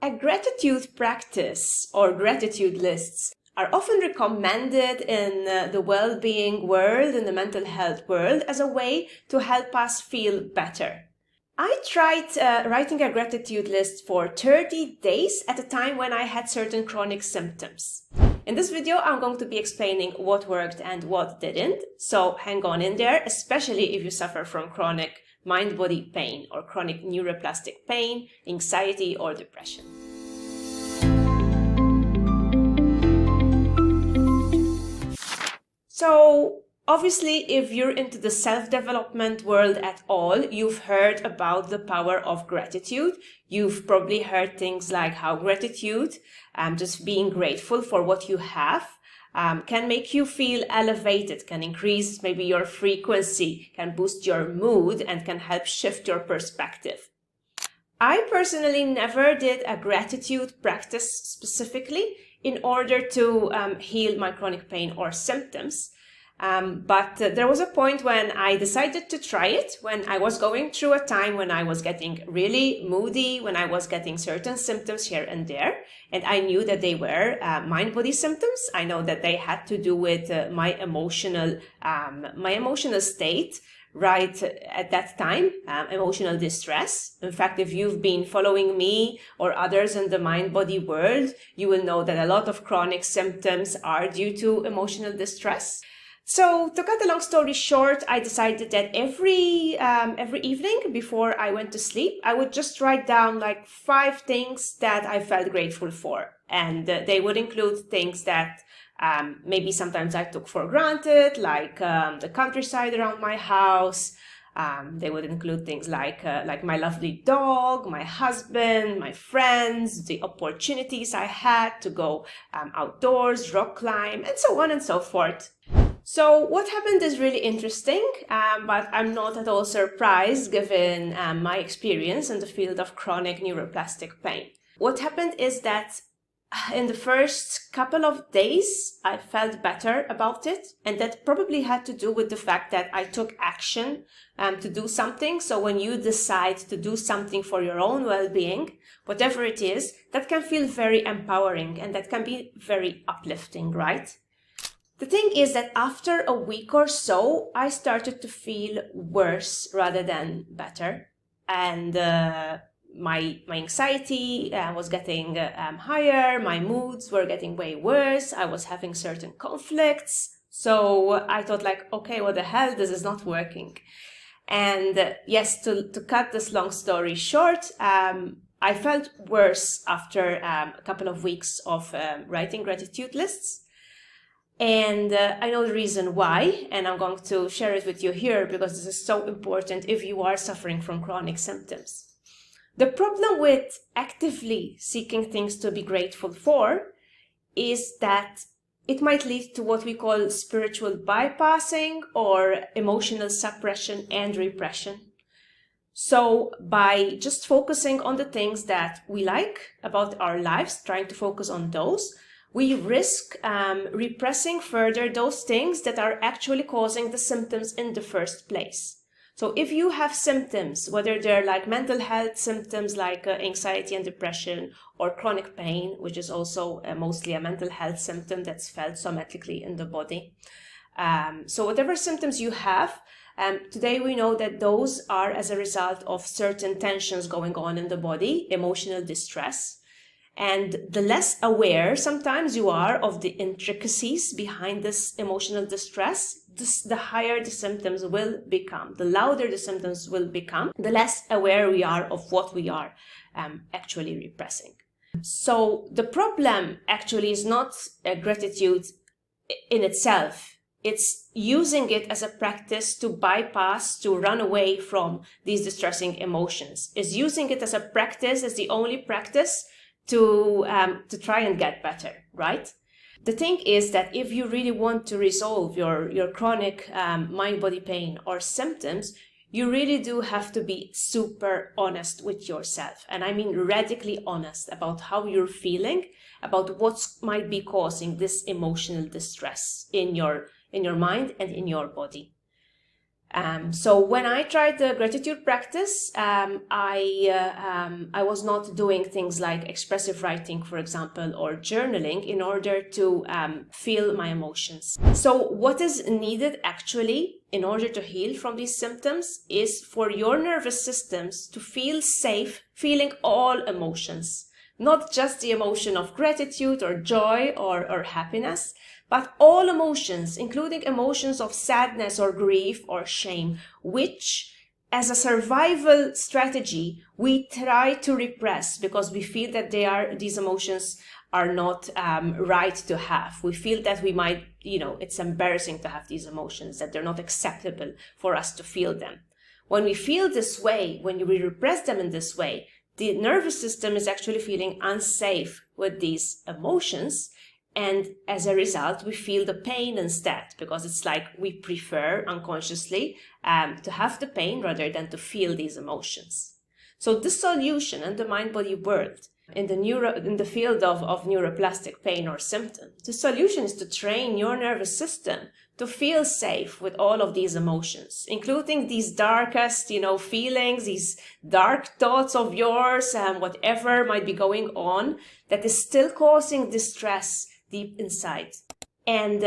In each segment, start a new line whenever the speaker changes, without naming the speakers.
A gratitude practice or gratitude lists are often recommended in the well-being world, in the mental health world, as a way to help us feel better. I tried writing a gratitude list for 30 days at a time when I had certain chronic symptoms. In this video, I'm going to be explaining what worked and what didn't, so hang on in there, especially if you suffer from chronic mind-body pain or chronic neuroplastic pain, anxiety, or depression. So, obviously, if you're into the self-development world at all, you've heard about the power of gratitude. You've probably heard things like how gratitude, just being grateful for what you have, can make you feel elevated, can increase maybe your frequency, can boost your mood, and can help shift your perspective. I personally never did a gratitude practice specifically in order to heal my chronic pain or symptoms. But there was a point when I decided to try it, when I was going through a time when I was getting really moody, when I was getting certain symptoms here and there, and I knew that they were mind-body symptoms. I know that they had to do with my emotional state right at that time, emotional distress. In fact, if you've been following me or others in the mind-body world, you will know that a lot of chronic symptoms are due to emotional distress. So, to cut a long story short, I decided that every evening before I went to sleep, I would just write down like 5 things that I felt grateful for. And they would include things that maybe sometimes I took for granted, like the countryside around my house. They would include things like my lovely dog, my husband, my friends, the opportunities I had to go outdoors, rock climb, and so on and so forth. So what happened is really interesting, but I'm not at all surprised given my experience in the field of chronic neuroplastic pain. What happened is that in the first couple of days, I felt better about it, and that probably had to do with the fact that I took action to do something. So when you decide to do something for your own well-being, whatever it is, that can feel very empowering and that can be very uplifting, right? The thing is that after a week or so, I started to feel worse rather than better. And my anxiety was getting higher, my moods were getting way worse, I was having certain conflicts. So I thought like, okay, what the hell, this is not working. And yes, to cut this long story short, I felt worse after a couple of weeks of writing gratitude lists. And I know the reason why, and I'm going to share it with you here because this is so important if you are suffering from chronic symptoms. The problem with actively seeking things to be grateful for is that it might lead to what we call spiritual bypassing or emotional suppression and repression. So by just focusing on the things that we like about our lives, trying to focus on those, we risk repressing further those things that are actually causing the symptoms in the first place. So if you have symptoms, whether they're like mental health symptoms like anxiety and depression, or chronic pain, which is also mostly a mental health symptom that's felt somatically in the body. So whatever symptoms you have, today we know that those are as a result of certain tensions going on in the body, emotional distress. And the less aware sometimes you are of the intricacies behind this emotional distress, the higher the symptoms will become, the louder the symptoms will become, the less aware we are of what we are actually repressing. So the problem actually is not gratitude in itself. It's using it as a practice to bypass, to run away from these distressing emotions. It's using it as a practice, as the only practice to try and get better, right? The thing is that if you really want to resolve your chronic mind-body pain or symptoms, you really do have to be super honest with yourself. And I mean radically honest about how you're feeling, about what might be causing this emotional distress in your mind and in your body. So when I tried the gratitude practice, I was not doing things like expressive writing, for example, or journaling in order to feel my emotions. So what is needed actually in order to heal from these symptoms is for your nervous systems to feel safe feeling all emotions, not just the emotion of gratitude or joy or happiness, but all emotions, including emotions of sadness or grief or shame, which as a survival strategy, we try to repress because we feel that these emotions are not right to have. We feel that we might, it's embarrassing to have these emotions, that they're not acceptable for us to feel them. When we feel this way, when we repress them in this way, the nervous system is actually feeling unsafe with these emotions. And as a result, we feel the pain instead, because it's like we prefer unconsciously to have the pain rather than to feel these emotions. So the solution in the mind-body world, in the field of neuroplastic pain or symptom, the solution is to train your nervous system to feel safe with all of these emotions, including these darkest, feelings, these dark thoughts of yours, whatever might be going on that is still causing distress deep inside. And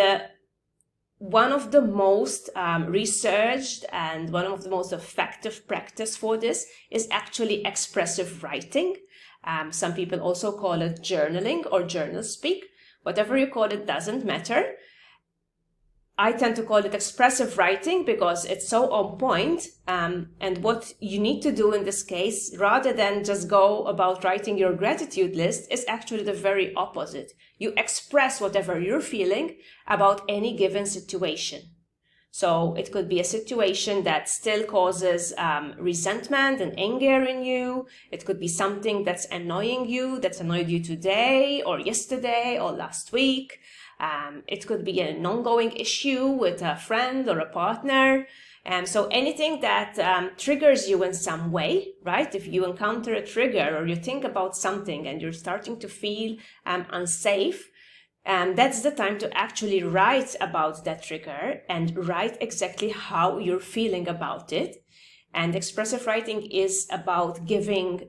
one of the most researched and one of the most effective practice for this is actually expressive writing. Some people also call it journaling or journal speak. Whatever you call it doesn't matter. I tend to call it expressive writing because it's so on point. And what you need to do in this case, rather than just go about writing your gratitude list, is actually the very opposite. You express whatever you're feeling about any given situation. So it could be a situation that still causes resentment and anger in you. It could be something that's annoying you, that's annoyed you today or yesterday or last week. It could be an ongoing issue with a friend or a partner. So anything that triggers you in some way, right? If you encounter a trigger or you think about something and you're starting to feel unsafe, that's the time to actually write about that trigger and write exactly how you're feeling about it. And expressive writing is about giving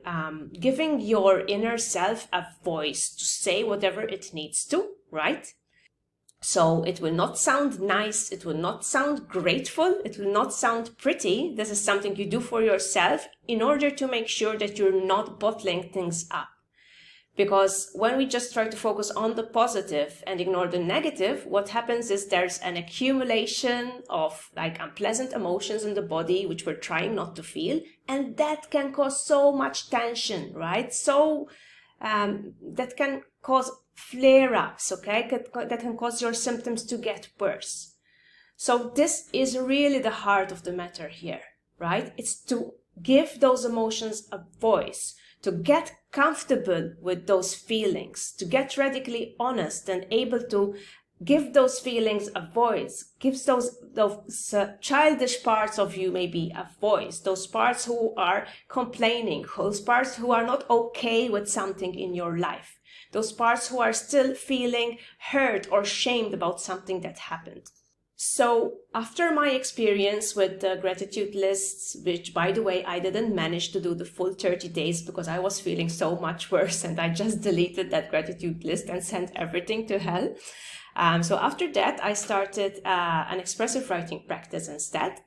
your inner self a voice to say whatever it needs to, right? So it will not sound nice, it will not sound grateful, it will not sound pretty. This is something you do for yourself in order to make sure that you're not bottling things up. Because when we just try to focus on the positive and ignore the negative, what happens is there's an accumulation of like unpleasant emotions in the body, which we're trying not to feel. And that can cause so much tension, right? So that can cause flare-ups, okay? That can cause your symptoms to get worse. So this is really the heart of the matter here, right? It's to give those emotions a voice, to get comfortable with those feelings, to get radically honest and able to give those feelings a voice, gives those childish parts of you maybe a voice, those parts who are complaining, those parts who are not okay with something in your life, those parts who are still feeling hurt or shamed about something that happened. So after my experience with the gratitude lists, which by the way, I didn't manage to do the full 30 days because I was feeling so much worse and I just deleted that gratitude list and sent everything to hell. So after that, I started an expressive writing practice instead,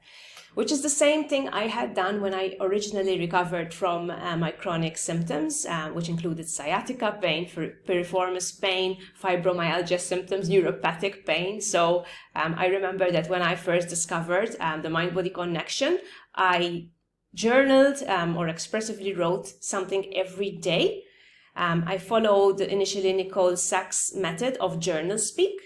which is the same thing I had done when I originally recovered from my chronic symptoms, which included sciatica pain, piriformis pain, fibromyalgia symptoms, neuropathic pain. So I remember that when I first discovered the mind-body connection, I journaled or expressively wrote something every day. I followed initially Nicole Sachs' method of journal speak.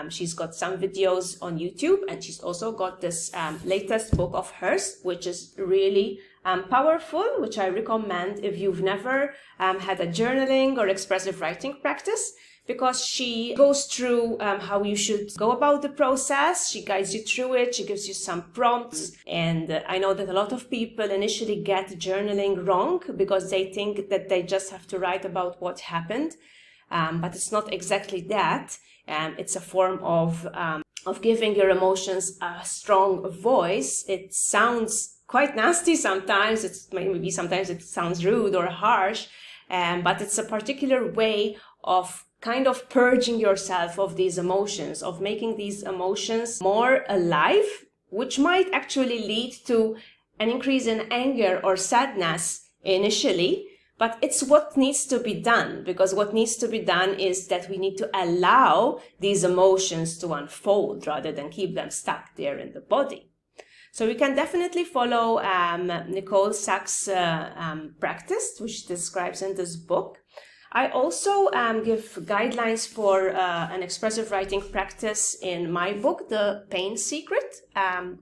She's got some videos on YouTube, and she's also got this latest book of hers, which is really powerful, which I recommend if you've never had a journaling or expressive writing practice, because she goes through how you should go about the process. She guides you through it. She gives you some prompts. And I know that a lot of people initially get journaling wrong because they think that they just have to write about what happened. But it's not exactly that. It's a form of of giving your emotions a strong voice. It sounds quite nasty sometimes. Sometimes it sounds rude or harsh, but it's a particular way of kind of purging yourself of these emotions, of making these emotions more alive, which might actually lead to an increase in anger or sadness initially. But it's what needs to be done, because what needs to be done is that we need to allow these emotions to unfold rather than keep them stuck there in the body. So we can definitely follow Nicole Sachs' practice, which describes in this book. I also give guidelines for an expressive writing practice in my book, The Pain Secret,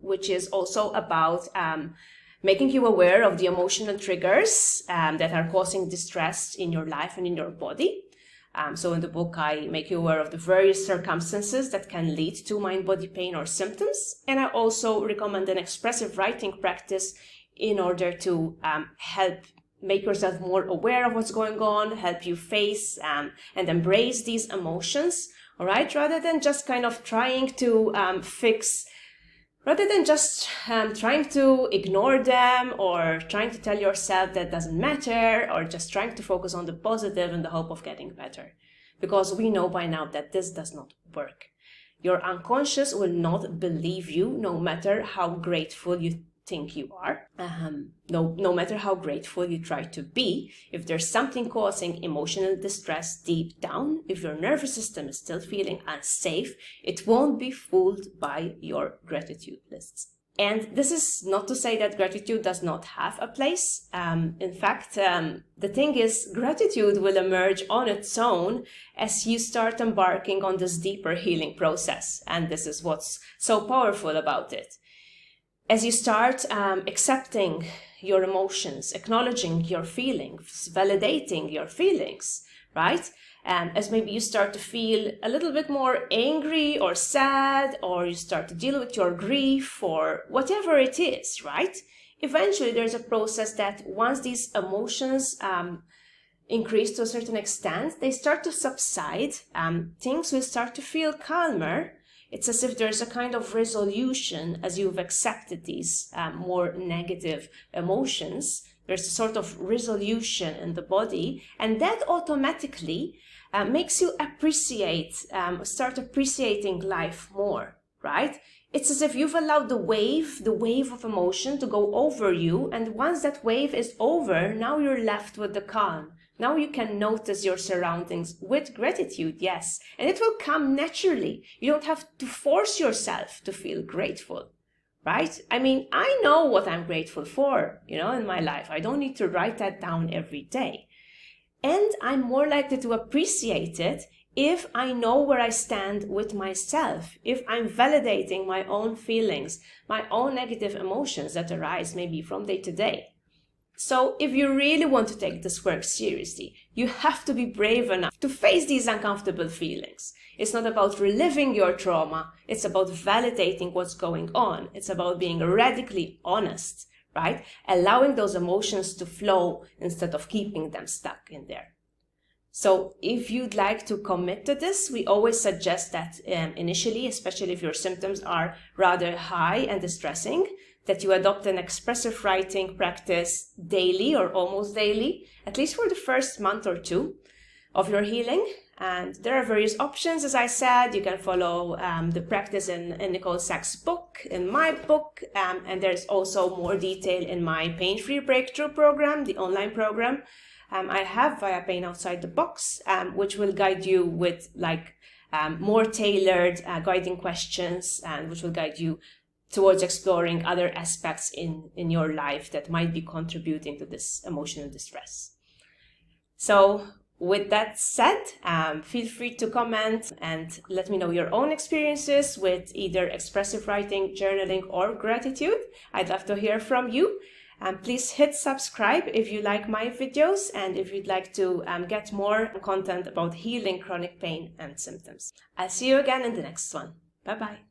which is also about making you aware of the emotional triggers that are causing distress in your life and in your body. So in the book, I make you aware of the various circumstances that can lead to mind-body pain or symptoms. And I also recommend an expressive writing practice in order to help make yourself more aware of what's going on, help you face and embrace these emotions, all right? Rather than just kind of trying to trying to ignore them, or trying to tell yourself that doesn't matter, or just trying to focus on the positive in the hope of getting better. Because we know by now that this does not work. Your unconscious will not believe you, no matter how grateful you think you are, no matter how grateful you try to be. If there's something causing emotional distress deep down, if your nervous system is still feeling unsafe, it won't be fooled by your gratitude lists. And this is not to say that gratitude does not have a place. In fact, the thing is, gratitude will emerge on its own as you start embarking on this deeper healing process. And this is what's so powerful about it. As you start accepting your emotions, acknowledging your feelings, validating your feelings, right? As maybe you start to feel a little bit more angry or sad, or you start to deal with your grief or whatever it is, right? Eventually, there's a process that once these emotions increase to a certain extent, they start to subside. Things will start to feel calmer. It's as if there's a kind of resolution as you've accepted these more negative emotions. There's a sort of resolution in the body, and that automatically makes you start appreciating life more, right? It's as if you've allowed the wave of emotion to go over you, and once that wave is over, now you're left with the calm. Now you can notice your surroundings with gratitude, yes, and it will come naturally. You don't have to force yourself to feel grateful, right? I mean, I know what I'm grateful for, in my life. I don't need to write that down every day. And I'm more likely to appreciate it if I know where I stand with myself, if I'm validating my own feelings, my own negative emotions that arise maybe from day to day. So if you really want to take this work seriously, you have to be brave enough to face these uncomfortable feelings. It's not about reliving your trauma. It's about validating what's going on. It's about being radically honest, right? Allowing those emotions to flow instead of keeping them stuck in there. So if you'd like to commit to this, we always suggest that initially, especially if your symptoms are rather high and distressing, that you adopt an expressive writing practice daily or almost daily, at least for the first month or two of your healing. And there are various options, as I said. You can follow the practice in Nicole Sachs' book, in my book, and there's also more detail in my Pain-Free Breakthrough program, the online program I have via PainOutsidetheBox, which will guide you with more tailored guiding questions, and which will guide you towards exploring other aspects in your life that might be contributing to this emotional distress. So with that said, feel free to comment and let me know your own experiences with either expressive writing, journaling, or gratitude. I'd love to hear from you. Please hit subscribe if you like my videos and if you'd like to get more content about healing chronic pain and symptoms. I'll see you again in the next one. Bye-bye.